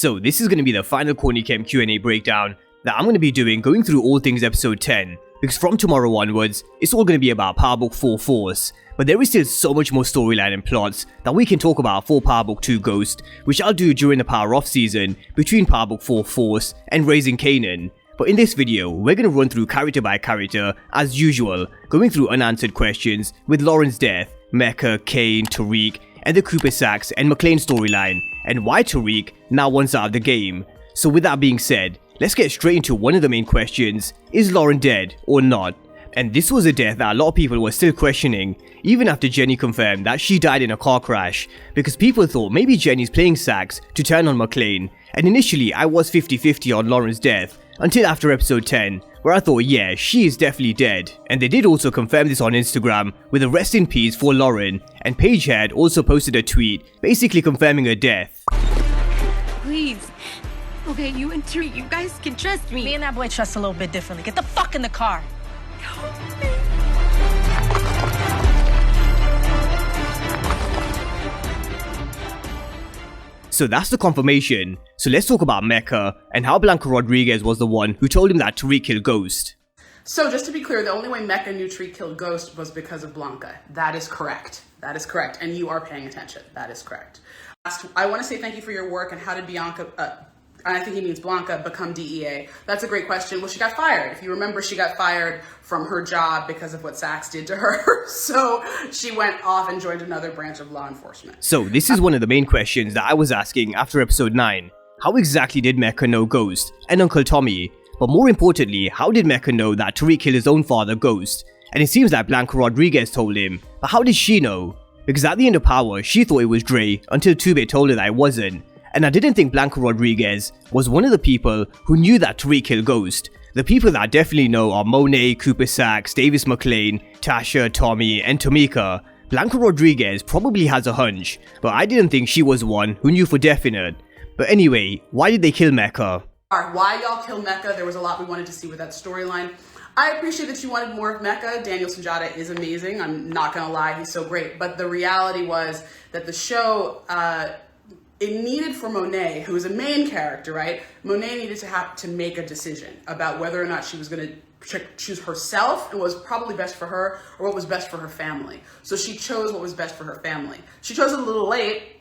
So this is going to be the final Corny Chem Q&A breakdown that I'm going to be doing, going through all things episode 10, because from tomorrow onwards, it's all going to be about Power Book 4 Force, but there is still so much more storyline and plots that we can talk about for Power Book 2 Ghost, which I'll do during the Power Off season between Power Book 4 Force and Raising Kane. But in this video, we're going to run through character by character as usual, going through unanswered questions with Lauren's death, Mecca, Kane, Tariq, and the Cooper Saxe and Maclean storyline, and why Tariq now wants out of the game. So with that being said, let's get straight into one of the main questions: is Lauren dead or not? And this was a death that a lot of people were still questioning, even after Jenny confirmed that she died in a car crash, because people thought maybe Jenny's playing Saxe to turn on Maclean, and initially I was 50-50 on Lauren's death, until after episode 10, where I thought yeah, she is definitely dead. And they did also confirm this on Instagram with a rest in peace for Lauren, and Paige had also posted a tweet basically confirming her death. Please. Okay, you and Tariq, you guys can trust me. Me and that boy trust a little bit differently. Get the fuck in the car. So that's the confirmation. So let's talk about Mecca and how Blanca Rodriguez was the one who told him that Tariq killed Ghost. So just to be clear, the only way Mecca knew Tariq killed Ghost was because of Blanca. That is correct. That is correct. And you are paying attention. That is correct. I want to say thank you for your work. And how did Bianca, and I think he means Blanca, become DEA? That's a great question. Well, she got fired. If you remember, she got fired from her job because of what Saxe did to her. So she went off and joined another branch of law enforcement. So this is one of the main questions that I was asking after episode 9. How exactly did Mecca know Ghost and Uncle Tommy? But more importantly, how did Mecca know that Tariq killed his own father, Ghost? And it seems like Blanca Rodriguez told him, but how did she know? Because at the end of Power, she thought it was Dre until Tube told her that it wasn't. And I didn't think Blanca Rodriguez was one of the people who knew that Tariq killed Ghost. The people that definitely know are Monet, Cooper Saxe, Davis Maclean, Tasha, Tommy, and Tameika. Blanca Rodriguez probably has a hunch, but I didn't think she was one who knew for definite. But anyway, why did they kill Mecca? Why y'all kill Mecca? There was a lot we wanted to see with that storyline. I appreciate that you wanted more of Mecca. Daniel Sunjata is amazing. I'm not gonna lie, he's so great. But the reality was that the show, it needed for Monet, who is a main character, right? Monet needed to have to make a decision about whether or not she was going to choose herself and what was probably best for her, or what was best for her family. So she chose what was best for her family. She chose it a little late,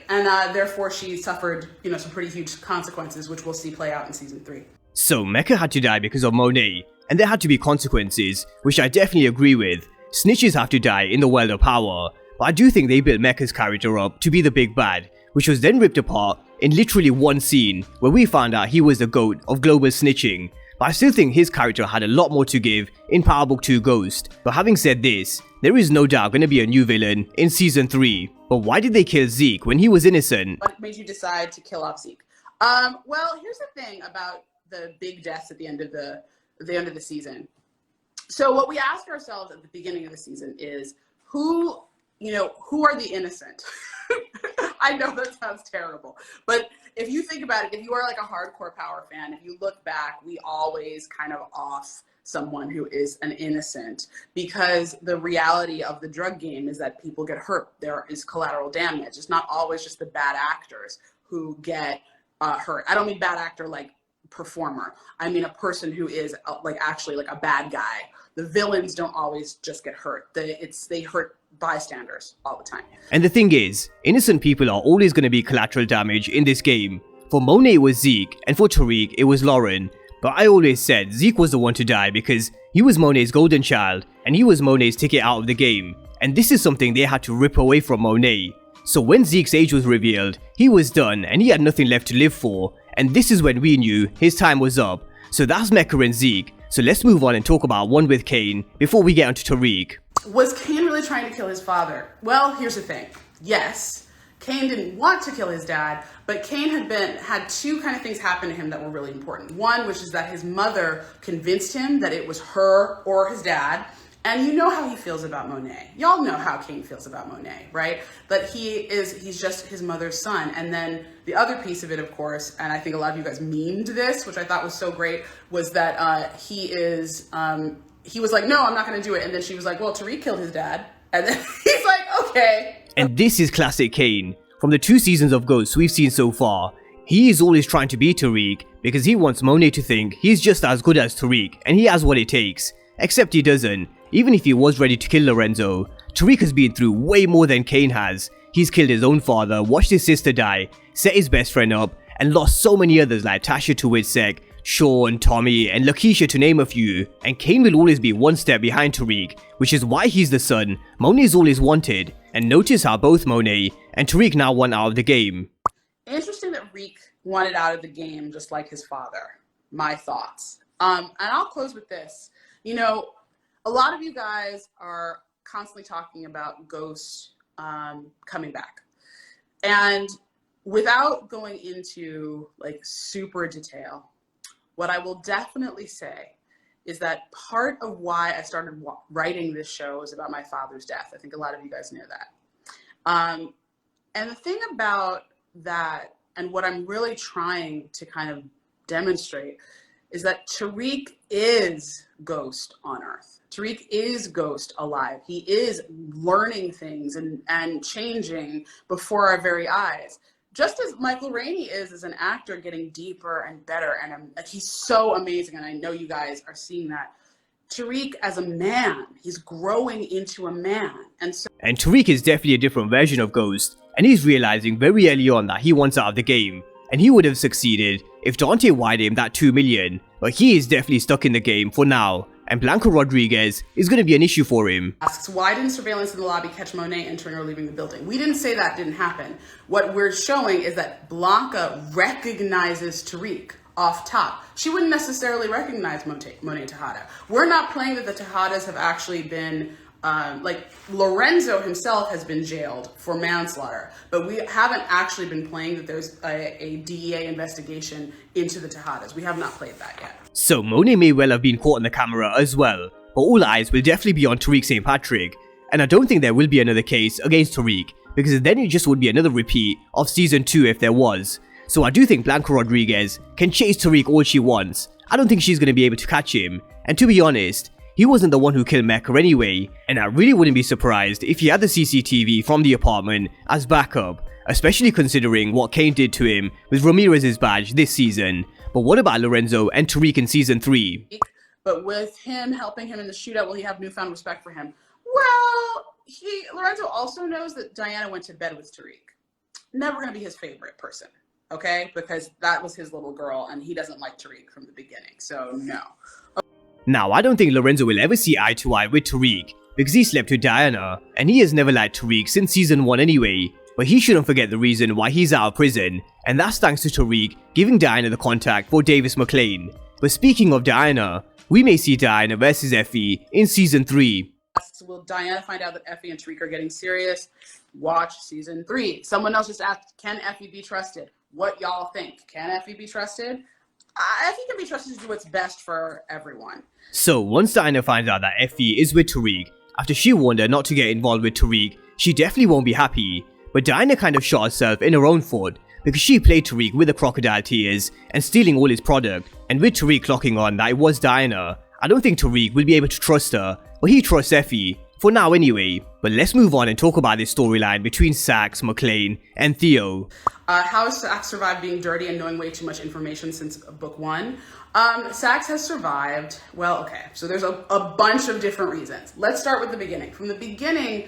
and therefore she suffered, some pretty huge consequences, which we'll see play out in season 3. So Mecca had to die because of Monet, and there had to be consequences, which I definitely agree with. Snitches have to die in the world of Power, but I do think they built Mecca's character up to be the big bad, which was then ripped apart in literally one scene where we found out he was the GOAT of global snitching. But I still think his character had a lot more to give in Power Book 2 Ghost. But having said this, there is no doubt going to be a new villain in season 3. But why did they kill Zeke when he was innocent? What made you decide to kill off Zeke? Well, here's the thing about the big deaths at the end of the season. So what we asked ourselves at the beginning of the season is who are the innocent? I know that sounds terrible, but if you think about it, if you are like a hardcore Power fan, if you look back, we always kind of off someone who is an innocent, because the reality of the drug game is that people get hurt. There is collateral damage. It's not always just the bad actors who get hurt. I don't mean bad actor like performer. I mean a person who is actually a bad guy. The villains don't always just get hurt. They hurt bystanders all the time. And the thing is, innocent people are always going to be collateral damage in this game. For Monet it was Zeke, and for Tariq it was Lauren. But I always said Zeke was the one to die because he was Monet's golden child, and he was Monet's ticket out of the game. And this is something they had to rip away from Monet. So when Zeke's age was revealed, he was done and he had nothing left to live for. And this is when we knew his time was up. So that's Mecca and Zeke. So let's move on and talk about one with Kane before we get onto Tariq. Was Kane really trying to kill his father? Well, here's the thing. Yes, Kane didn't want to kill his dad, but Kane had two kind of things happen to him that were really important. One, which is that his mother convinced him that it was her or his dad. And you know how he feels about Monet. Y'all know how Kane feels about Monet, right? That he's just his mother's son. And then the other piece of it, of course, and I think a lot of you guys memed this, which I thought was so great, was that he was like, no, I'm not going to do it. And then she was like, well, Tariq killed his dad. And then he's like, okay. And this is classic Kane. From the 2 seasons of Ghosts we've seen so far, He is always trying to be Tariq because he wants Monet to think he's just as good as Tariq and he has what it takes. Except he doesn't. Even if he was ready to kill Lorenzo, Tariq has been through way more than Kane has. He's killed his own father, watched his sister die, set his best friend up, and lost so many others like Tasha to Witsec, Sean, Tommy, and Lakeisha to name a few. And Kane will always be one step behind Tariq, which is why he's the son Monet's always wanted. And notice how both Monet and Tariq now want out of the game. Interesting that Reek wanted out of the game just like his father. My thoughts. And I'll close with this. You know, a lot of you guys are constantly talking about Ghost coming back. And without going into like super detail, what I will definitely say is that part of why I started writing this show is about my father's death. I think a lot of you guys know that. And the thing about that, and what I'm really trying to kind of demonstrate, is that Tariq is Ghost on Earth. Tariq is Ghost alive. He is learning things and changing before our very eyes. Just as Michael Rainey is as an actor, getting deeper and better, and he's so amazing, and I know you guys are seeing that. Tariq as a man, he's growing into a man. And Tariq is definitely a different version of Ghost, and he's realizing very early on that he wants out of the game, and he would have succeeded if Dante wired him that 2 million, but he is definitely stuck in the game for now, and Blanca Rodriguez is going to be an issue for him. Asks, why didn't surveillance in the lobby catch Monet entering or leaving the building? We didn't say that didn't happen. What we're showing is that Blanca recognizes Tariq off top. She wouldn't necessarily recognize Monet Tejada. We're not playing that the Tejadas have actually been, like Lorenzo himself has been jailed for manslaughter, but we haven't actually been playing that there's a DEA investigation into the Tejadas. We have not played that yet. So Monet may well have been caught on the camera as well, but all eyes will definitely be on Tariq St. Patrick, and I don't think there will be another case against Tariq, because then it just would be another repeat of season 2 if there was. So I do think Blanca Rodriguez can chase Tariq all she wants. I don't think she's going to be able to catch him, and to be honest, he wasn't the one who killed Mecca anyway, and I really wouldn't be surprised if he had the CCTV from the apartment as backup, especially considering what Kane did to him with Ramirez's badge this season. But what about Lorenzo and Tariq in season 3? But with him helping him in the shootout, will he have newfound respect for him? Well, Lorenzo also knows that Diana went to bed with Tariq. Never going to be his favorite person, okay? Because that was his little girl, and he doesn't like Tariq from the beginning, so no. Now, I don't think Lorenzo will ever see eye to eye with Tariq, because he slept with Diana, and he has never liked Tariq since season 1 anyway. But he shouldn't forget the reason why he's out of prison, and that's thanks to Tariq giving Diana the contact for Davis Maclean. But speaking of Diana, we may see Diana versus Effie in season 3. Will Diana find out that Effie and Tariq are getting serious? Watch season 3. Someone else just asked, can Effie be trusted? What y'all think? Can Effie be trusted? Effie can be trusted to do what's best for everyone. So once Diana finds out that Effie is with Tariq, after she warned her not to get involved with Tariq, she definitely won't be happy. But Diana kind of shot herself in her own foot, because she played Tariq with the crocodile tears and stealing all his product, and with Tariq clocking on that it was Diana, I don't think Tariq will be able to trust her, but he trusts Effie, for now anyway. But let's move on and talk about this storyline between Saxe, Maclean, and Theo. How has Saxe survived being dirty and knowing way too much information since book 1? Saxe has survived, well, okay, so there's a bunch of different reasons. Let's start with the beginning. From the beginning,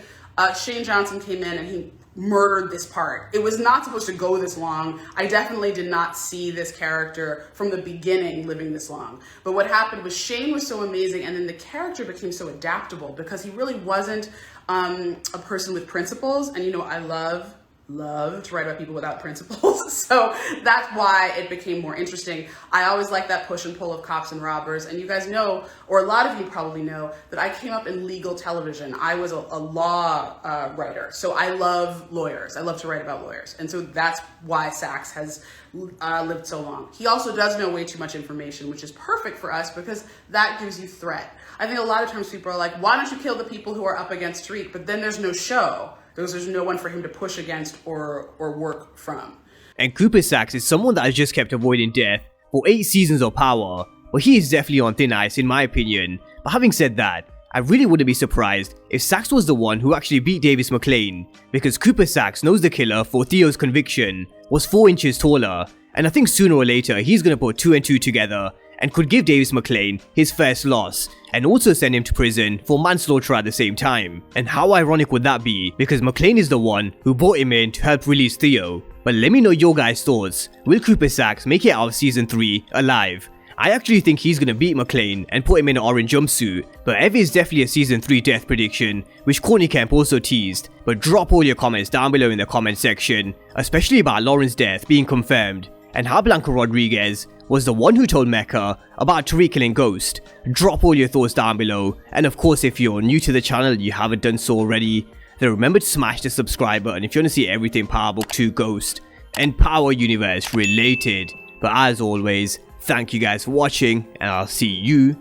Shane Johnson came in and he murdered this part. It was not supposed to go this long. I definitely did not see this character from the beginning living this long. But what happened was Shane was so amazing, and then the character became so adaptable because he really wasn't a person with principles. And you know, I love to write about people without principles. So that's why it became more interesting. I always like that push and pull of cops and robbers. And you guys know, or a lot of you probably know, that I came up in legal television. I was a law writer. So I love lawyers. I love to write about lawyers. And so that's why Saxe has lived so long. He also does know way too much information, which is perfect for us because that gives you threat. I think a lot of times people are like, why don't you kill the people who are up against Tariq? But then there's no show. There's no one for him to push against or work from. And Cooper Saxe is someone that has just kept avoiding death for 8 seasons of power, but he is definitely on thin ice in my opinion. But having said that, I really wouldn't be surprised if Saxe was the one who actually beat Davis Maclean, because Cooper Saxe knows the killer for Theo's conviction was 4 inches taller, and I think sooner or later he's gonna put 2 and 2 together and could give Davis Maclean his first loss and also send him to prison for manslaughter at the same time. And how ironic would that be, because Maclean is the one who brought him in to help release Theo. But let me know your guys' thoughts. Will Cooper Saxe make it out of season 3 alive? I actually think he's gonna beat Maclean and put him in an orange jumpsuit, but Ev is definitely a season 3 death prediction, which Courtney Kemp also teased. But drop all your comments down below in the comment section, especially about Lauren's death being confirmed, and how Blanca Rodriguez was the one who told Mecca about Tariq killing Ghost. Drop all your thoughts down below, and of course if you're new to the channel and you haven't done so already, then remember to smash the subscribe button if you want to see everything Power Book 2 Ghost and Power Universe related. But as always, thank you guys for watching, and I'll see you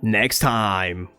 next time.